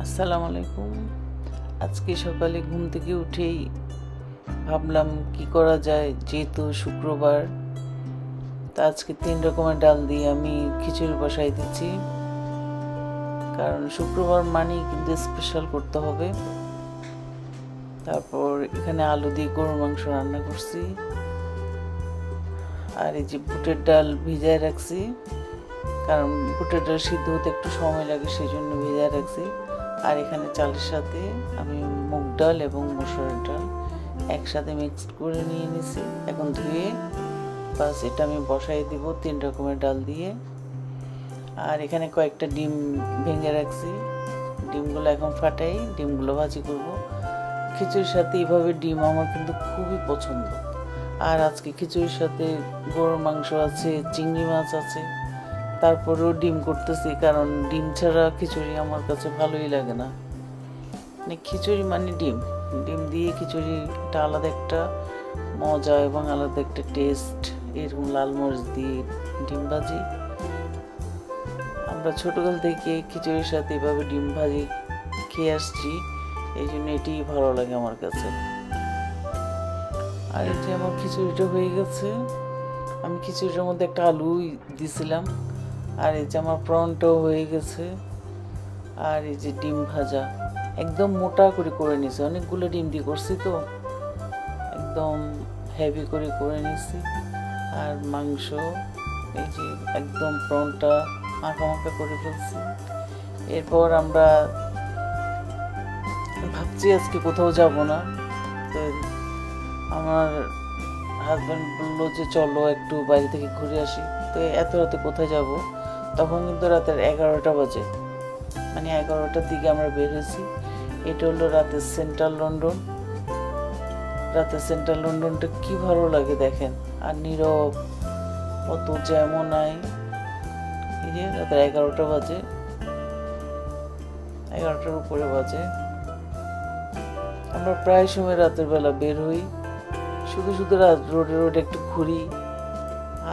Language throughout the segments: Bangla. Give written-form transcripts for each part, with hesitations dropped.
আসসালামু আলাইকুম। আজকে সকালে ঘুম থেকে উঠেই ভাবলাম কি করা যায়, যেহেতু শুক্রবার। তা আজকে 3 রকমের ডাল দিয়ে আমি খিচুড়ি বসাই দিচ্ছি, কারণ শুক্রবার মানেই কিন্তু স্পেশাল করতে হবে। তারপর এখানে আলু দিয়ে গরুর মাংস রান্না করছি, আর এই যে বুটের ডাল ভিজায় রাখছি, কারণ বুটের ডাল সিদ্ধ হতে একটু সময় লাগে, সেই জন্য ভিজায় রাখছি। আর এখানে চালের সাথে আমি মুগ ডাল এবং মসুরের ডাল একসাথে মিক্সড করে নিয়ে নিছি। এখন ধুয়ে বাস এটা আমি বসাই দিব 3 রকমের ডাল দিয়ে। আর এখানে কয়েকটা ডিম ভেঙে রাখছি, ডিমগুলো এখন ফাটাই, ডিমগুলো ভাজি করব। খিচুড়ির সাথে এইভাবে ডিম আমার কিন্তু খুবই পছন্দ। আর আজকে খিচুড়ির সাথে গরুর মাংস আছে, চিংড়ি মাছ আছে, তারপরেও ডিম করতেছি, কারণ ডিম ছাড়া খিচুড়ি আমার কাছে ভালোই লাগে না। মানে খিচুড়ি মানে ডিম, ডিম দিয়ে খিচুড়িটা আলাদা একটা মজা এবং আলাদা একটা টেস্ট। এরকম লাল মরিচ দিয়ে ডিম ভাজি, আমরা ছোটকাল থেকে খিচুড়ির সাথে এভাবে ডিম ভাজি খেয়ে আসছি, এই জন্য এটিই ভালো লাগে আমার কাছে। আর এই যে আমার খিচুড়িটা হয়ে গেছে, আমি খিচুড়িটার মধ্যে একটা আলু দিছিলাম। আর এই যে আমার প্রনটাও হয়ে গেছে। আর এই যে ডিম ভাজা একদম মোটা করে নিছি, অনেকগুলো ডিম দিয়ে করছি তো একদম হেভি করে নিছি। আর মাংস এই যে একদম প্রনটা মাখা মাখা করে ফেলছি। এরপর আমরা ভাবছি আজকে কোথাও যাব না, তো আমার হাজব্যান্ড বললো যে চলো একটু বাইরে থেকে ঘুরে আসি। তো এত রাতে কোথায় যাব, তখন কিন্তু রাতের 11টা বাজে, মানে 11টার দিকে আমরা বের হয়েছি। এটা হলো রাতের সেন্ট্রাল লন্ডন। রাতের সেন্ট্রাল লন্ডনটা কি ভালো লাগে দেখেন, আর নীরব, অত জ্যামও নাই। এই যে রাতের 11টা বাজে, 11টার উপরে বাজে। আমরা প্রায় সময় রাতের বেলা বের হই, শুধু রোডে একটু ঘুরি।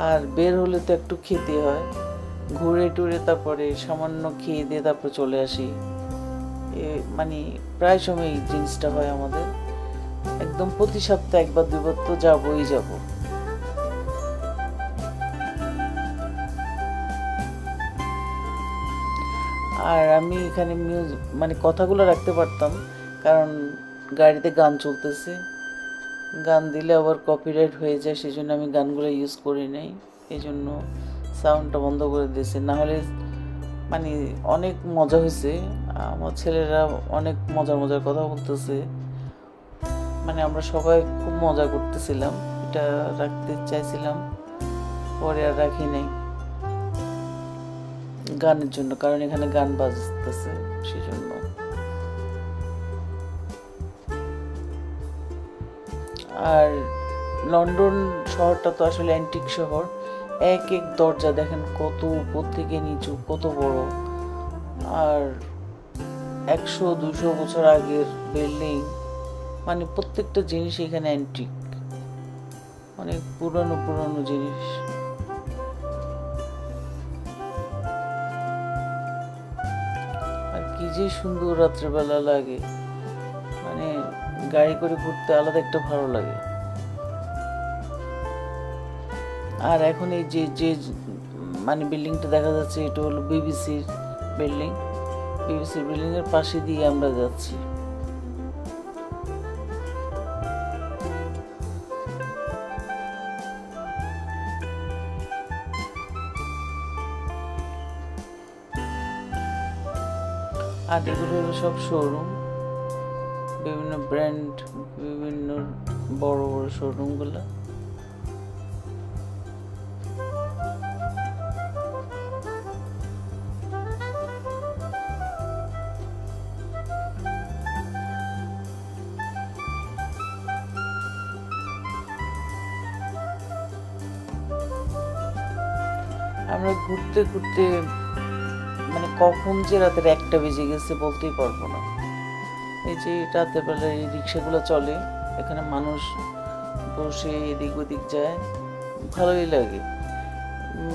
আর বের হলে তো একটু খেতে হয়, ঘুরে টুরে তারপরে সামান্য খেয়ে দিয়ে তারপরে চলে আসি। মানে প্রায় সময় এই জিনিসটা হয় আমাদের, একদম প্রতি সপ্তাহে 1-2 বার তো যাবই যাব। আর আমি এখানে মানে কথাগুলো রাখতে পারতাম, কারণ গাড়িতে গান চলতেছে, গান দিলে আবার কপিরাইট হয়ে যায়, সেই জন্য আমি গানগুলো ইউজ করি নাই, এই জন্য সাউন্ডটা বন্ধ করে দিয়েছে। না হলে মানে অনেক মজা হয়েছে, আমার ছেলেরা অনেক মজার কথা বলতেছে, মানে আমরা সবাই খুব মজা করতেছিলাম। এটা রাখতে চাইছিলাম, পরে আর রাখি নাই গানের জন্য, কারণ এখানে গান বাজতেছে সেই জন্য। আর লন্ডন শহরটা তো আসলে অ্যান্টিক শহর, এক দরজা দেখেন কত উপর থেকে নিচু, কত বড়। আর 100-200 বছর আগের বিল্ডিং, মানে প্রত্যেকটা জিনিস এখানে অ্যান্টিক, অনেক পুরনো জিনিস। আর কি যে সুন্দর রাত্রেবেলা লাগে, মানে গাড়ি করে ঘুরতে আলাদা একটা ভালো লাগে। আর এখন এই যে মানে বিল্ডিংটা দেখা যাচ্ছে, এটা হলো বিবিসির বিল্ডিং। বিবিসির বিল্ডিং এর পাশে দিয়ে আমরা যাচ্ছি। আর এগুলো হলো সব শোরুম, বিভিন্ন ব্র্যান্ড, বিভিন্ন বড় শোরুম গুলা। আমরা ঘুরতে মানে কখন যে রাতের 1টা বেজে গেছে বলতেই পারবো না। এই যে রাতের বেলা এই রিক্সাগুলো চলে, এখানে মানুষ বসে এদিক ওদিক যায়, ভালোই লাগে।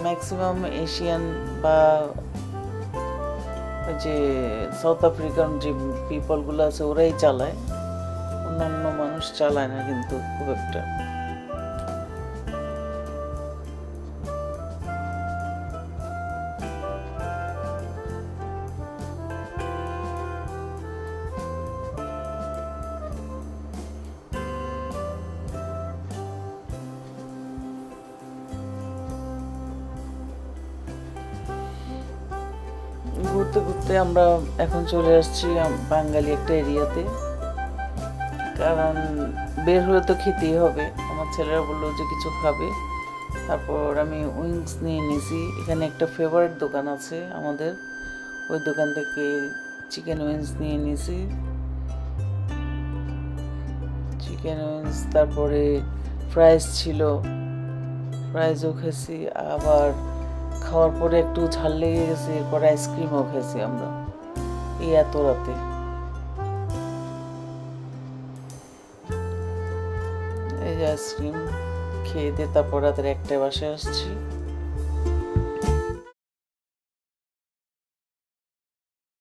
ম্যাক্সিমাম এশিয়ান বা ওই যে সাউথ আফ্রিকান যে পিপলগুলো আছে ওরাই চালায়, অন্যান্য মানুষ চালায় না কিন্তু খুব একটা। ঘুরতে ঘুরতে আমরা এখন চলে আসছি বাঙালি একটা এরিয়াতে, কারণ বের হলে তো খেতেই হবে। আমার ছেলেরা বললো যে কিছু খাবে, তারপর আমি উইংস নিয়ে নিয়েছি। এখানে একটা ফেভারিট দোকান আছে আমাদের, ওই দোকান থেকে চিকেন উইংস নিয়ে নিয়েছি, চিকেন উইংস। তারপরে ফ্রাইস ছিল, ফ্রাইজও খেয়েছি। আবার খাওয়ার পরে একটু ঝাল লেগে গেছে, এরপর আইসক্রিমও খেয়েছি আমরা এই এত রাতে। এই যে আইসক্রিম খেয়ে দিয়ে তারপর রাতের 1টায় বাসায় আসছি।